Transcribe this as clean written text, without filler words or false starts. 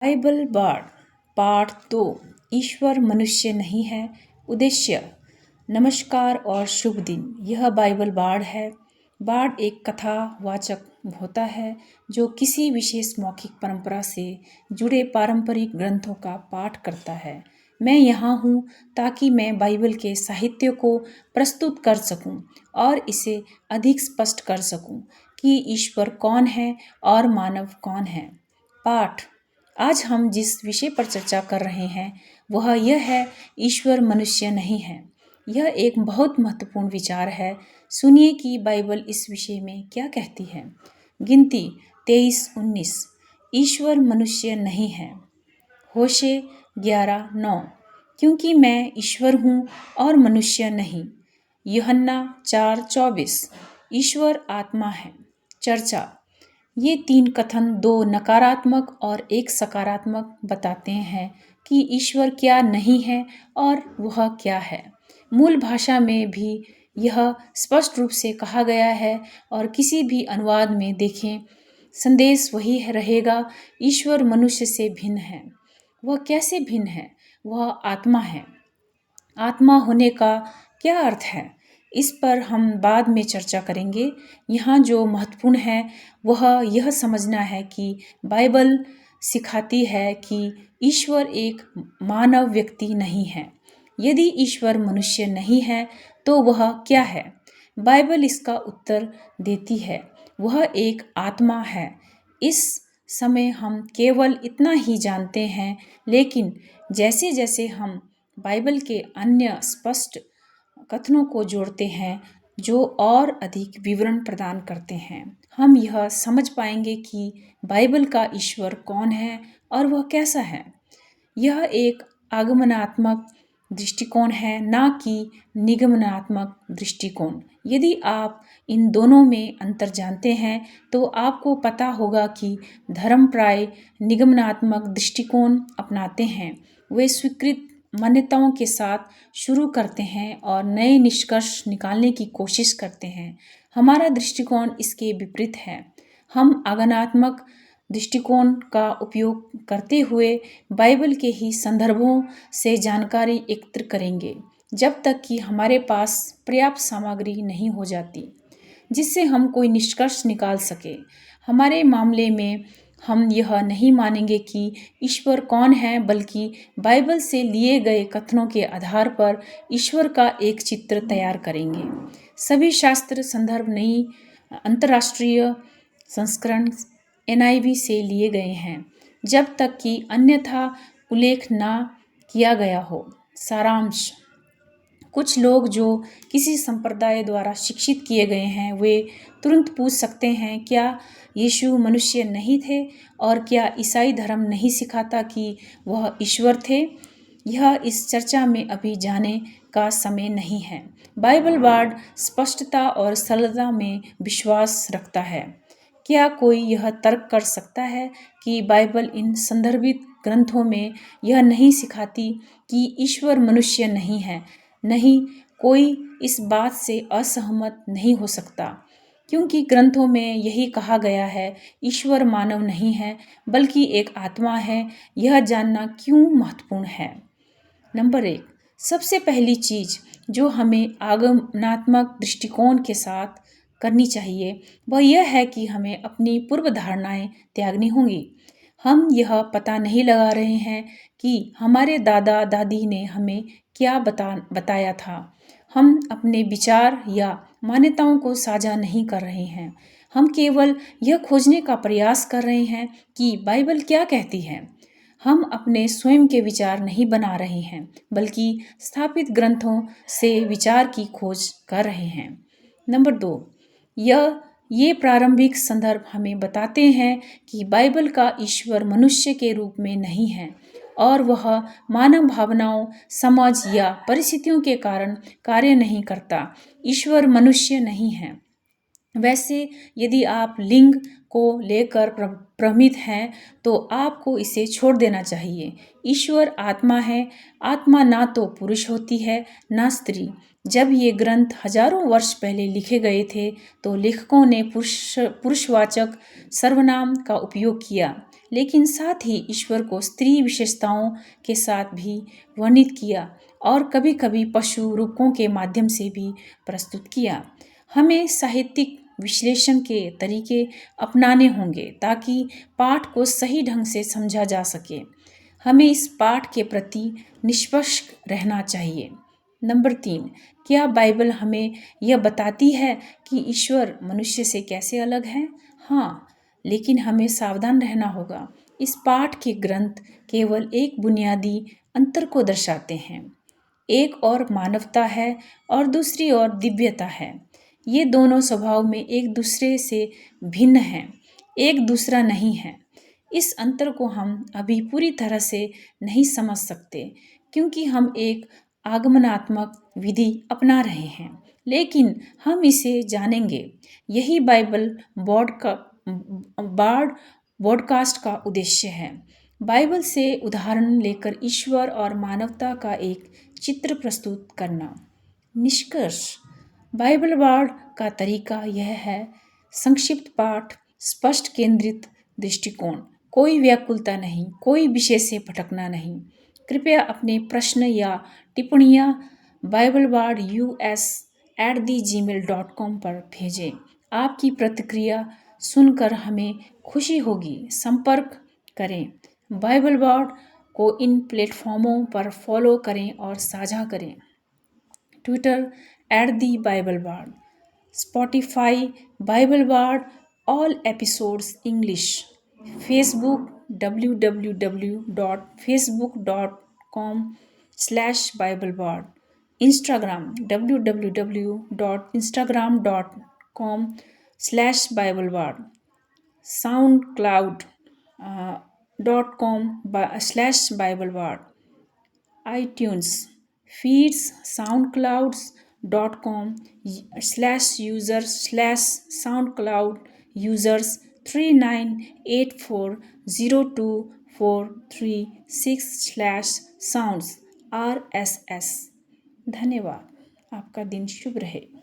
Bible बाढ़ पाठ 2। ईश्वर मनुष्य नहीं है। उद्देश्य। नमस्कार और शुभ दिन। यह बाइबल बाढ़ है। बाढ़ एक कथावाचक होता है जो किसी विशेष मौखिक परंपरा से जुड़े पारंपरिक ग्रंथों का पाठ करता है। मैं यहाँ हूँ ताकि मैं बाइबल के साहित्य को प्रस्तुत कर सकूँ और इसे अधिक स्पष्ट कर सकूँ कि ईश्वर कौन है और मानव कौन है। पाठ। आज हम जिस विषय पर चर्चा कर रहे हैं वह यह है, ईश्वर मनुष्य नहीं है। यह एक बहुत महत्वपूर्ण विचार है। सुनिए कि बाइबल इस विषय में क्या कहती है। गिनती 23:19। ईश्वर मनुष्य नहीं है। होशे 11:9। क्योंकि मैं ईश्वर हूँ और मनुष्य नहीं। यूहन्ना 4:24। ईश्वर आत्मा है। चर्चा। ये 3 कथन 2 नकारात्मक और 1 सकारात्मक बताते हैं कि ईश्वर क्या नहीं है और वह क्या है। मूल भाषा में भी यह स्पष्ट रूप से कहा गया है और किसी भी अनुवाद में देखें, संदेश वही रहेगा। ईश्वर मनुष्य से भिन्न है। वह कैसे भिन्न है? वह आत्मा है। आत्मा होने का क्या अर्थ है, इस पर हम बाद में चर्चा करेंगे। यहाँ जो महत्वपूर्ण है वह यह समझना है कि बाइबल सिखाती है कि ईश्वर एक मानव व्यक्ति नहीं है। यदि ईश्वर मनुष्य नहीं है तो वह क्या है? बाइबल इसका उत्तर देती है, वह एक आत्मा है। इस समय हम केवल इतना ही जानते हैं, लेकिन जैसे जैसे हम बाइबल के अन्य स्पष्ट कथनों को जोड़ते हैं जो और अधिक विवरण प्रदान करते हैं, हम यह समझ पाएंगे कि बाइबल का ईश्वर कौन है और वह कैसा है। यह एक आगमनात्मक दृष्टिकोण है, ना कि निगमनात्मक दृष्टिकोण। यदि आप इन दोनों में अंतर जानते हैं तो आपको पता होगा कि धर्म प्राय निगमनात्मक दृष्टिकोण अपनाते हैं। वे स्वीकृत मान्यताओं के साथ शुरू करते हैं और नए निष्कर्ष निकालने की कोशिश करते हैं। हमारा दृष्टिकोण इसके विपरीत है। हम आगमनात्मक दृष्टिकोण का उपयोग करते हुए बाइबल के ही संदर्भों से जानकारी एकत्र करेंगे, जब तक कि हमारे पास पर्याप्त सामग्री नहीं हो जाती जिससे हम कोई निष्कर्ष निकाल सके। हमारे मामले में हम यह नहीं मानेंगे कि ईश्वर कौन है, बल्कि बाइबल से लिए गए कथनों के आधार पर ईश्वर का एक चित्र तैयार करेंगे। सभी शास्त्र संदर्भ नई अंतर्राष्ट्रीय संस्करण NIV से लिए गए हैं, जब तक कि अन्यथा उल्लेख न किया गया हो। सारांश। कुछ लोग जो किसी संप्रदाय द्वारा शिक्षित किए गए हैं वे तुरंत पूछ सकते हैं, क्या यीशु मनुष्य नहीं थे और क्या ईसाई धर्म नहीं सिखाता कि वह ईश्वर थे? यह इस चर्चा में अभी जाने का समय नहीं है। बाइबल बाढ़ स्पष्टता और सरलता में विश्वास रखता है। क्या कोई यह तर्क कर सकता है कि बाइबल इन संदर्भित ग्रंथों में यह नहीं सिखाती कि ईश्वर मनुष्य नहीं है? नहीं, कोई इस बात से असहमत नहीं हो सकता, क्योंकि ग्रंथों में यही कहा गया है, ईश्वर मानव नहीं है बल्कि एक आत्मा है। यह जानना क्यों महत्वपूर्ण है? नंबर 1, सबसे पहली चीज जो हमें आगमनात्मक दृष्टिकोण के साथ करनी चाहिए वह यह है कि हमें अपनी पूर्व धारणाएं त्यागनी होंगी। हम यह पता नहीं लगा रहे हैं कि हमारे दादा दादी ने हमें क्या बताया था। हम अपने विचार या मान्यताओं को साझा नहीं कर रहे हैं। हम केवल यह खोजने का प्रयास कर रहे हैं कि बाइबल क्या कहती है। हम अपने स्वयं के विचार नहीं बना रहे हैं, बल्कि स्थापित ग्रंथों से विचार की खोज कर रहे हैं। नंबर 2, ये प्रारंभिक संदर्भ हमें बताते हैं कि बाइबल का ईश्वर मनुष्य के रूप में नहीं है और वह मानव भावनाओं, समझ या परिस्थितियों के कारण कार्य नहीं करता। ईश्वर मनुष्य नहीं है। वैसे यदि आप लिंग को लेकर भ्रमित हैं तो आपको इसे छोड़ देना चाहिए। ईश्वर आत्मा है। आत्मा ना तो पुरुष होती है ना स्त्री। जब ये ग्रंथ हजारों वर्ष पहले लिखे गए थे तो लेखकों ने पुरुषवाचक सर्वनाम का उपयोग किया, लेकिन साथ ही ईश्वर को स्त्री विशेषताओं के साथ भी वर्णित किया और कभी कभी पशु रूपों के माध्यम से भी प्रस्तुत किया। हमें साहित्यिक विश्लेषण के तरीके अपनाने होंगे ताकि पाठ को सही ढंग से समझा जा सके। हमें इस पाठ के प्रति निष्पक्ष रहना चाहिए। नंबर 3, क्या बाइबल हमें यह बताती है कि ईश्वर मनुष्य से कैसे अलग है? हाँ, लेकिन हमें सावधान रहना होगा। इस पाठ के ग्रंथ केवल एक बुनियादी अंतर को दर्शाते हैं। एक और मानवता है और दूसरी ओर दिव्यता है। ये दोनों स्वभाव में एक दूसरे से भिन्न हैं, एक दूसरा नहीं है। इस अंतर को हम अभी पूरी तरह से नहीं समझ सकते क्योंकि हम एक आगमनात्मक विधि अपना रहे हैं, लेकिन हम इसे जानेंगे। यही बाइबल बॉडकास्ट का उद्देश्य है। बाइबल से उदाहरण लेकर ईश्वर और मानवता का एक चित्र प्रस्तुत करना। निष्कर्ष, बाइबल बाड़ का तरीका यह है: संक्षिप्त पाठ, स्पष्ट केंद्रित दृष्टिकोण, कोई व्याकुलता नहीं, कोई विषय से भटकना नहीं। कृपया अपने प्रश्न या टिप्पणियाँ biblebards@gmail.com पर भेजें। आपकी प्रतिक्रिया सुनकर हमें खुशी होगी। संपर्क करें। बाइबल बार्ड को इन प्लेटफॉर्मों पर फॉलो करें और साझा करें। Twitter @BibleBard, Spotify BibleBard all episodes English, Facebook www.facebook.com/BibleBard, Instagram www.instagram.com/BibleBard, soundcloud.com/BibleBard, iTunes, feeds soundcloud.com/user/SoundCloud users 3984024336/sounds RSS। धन्यवाद। आपका दिन शुभ रहे।